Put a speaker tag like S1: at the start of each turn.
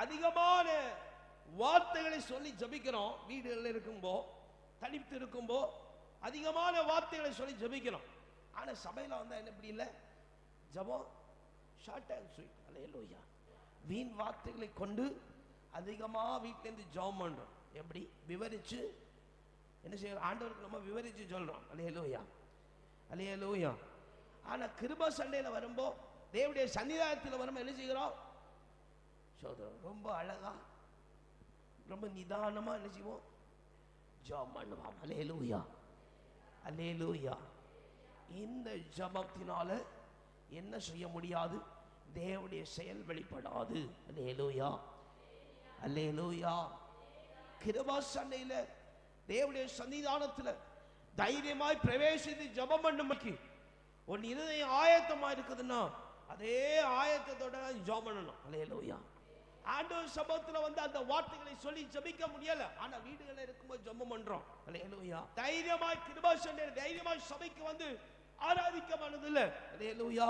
S1: அதிகமான வார்த்தைகளை சொல்லி ஜபிக்கிறோம். வீடுகளில் இருக்கும்போ, தனித்து இருக்கும்போ அதிகமான வார்த்தைகளை சொல்லி ஜபிக்கிறோம். ஆனா சபையில வந்தா என்ன இப்படி இல்லை, ஜபம் ஷார்ட் அண்ட் ஸ்வீட். அல்லேலூயா. வீண் வார்த்தைகளை கொண்டு அதிகமா வீட்டிலேருந்து ஜெபம் பண்றோம். எப்படி விவரிச்சு என்ன செய்யறோம், ஆண்டவருக்கு நம்ம விவரிச்சு சொல்றோம். அல்லேலூயா, அல்லேலூயா. ஆனா கிருபை சண்டையில வரும்போ, தேவனுடைய சன்னிதானத்தில் வரும்போது என்ன செய்கிறோம், சோதரம் ரொம்ப அழகா ரொம்ப நிதானமா என்ன செய்வோம், ஜெபம் பண்ணுவோம். அல்லேலூயா, அல்லேலூயா. இந்த ஜெபத்தினால என்ன செய்ய முடியாது, தேவனுடைய செயல் வெளிப்படாது. அல்லேலூயா, அல்லேலூயா. கிருபை சண்டையில தேவனுடைய சன்னிதானத்தில் தைரியமாய் பிரவேசித்து ஜெபம் பண்ணும்படிக்கு உன் இருதயம் ஆயத்தமா இருக்குதுன்னா அதே ஆயத்தத்தோட ஜெபம் பண்ணணும். அல்லேலூயா. ஆண்டவர் சபத்துல வந்து அந்த வார்த்தைகளை சொல்லி ஜெபிக்க முடியல, ஆனா வீடுகளில் இருக்கும்போது ஜெபம் பண்றோம். அல்லேலூயா. தைரியமாய் கிருபை சண்டையில தைரியமாய் சபைக்கு வந்து ஆராதிக்க மனதில்லை. அல்லேலூயா.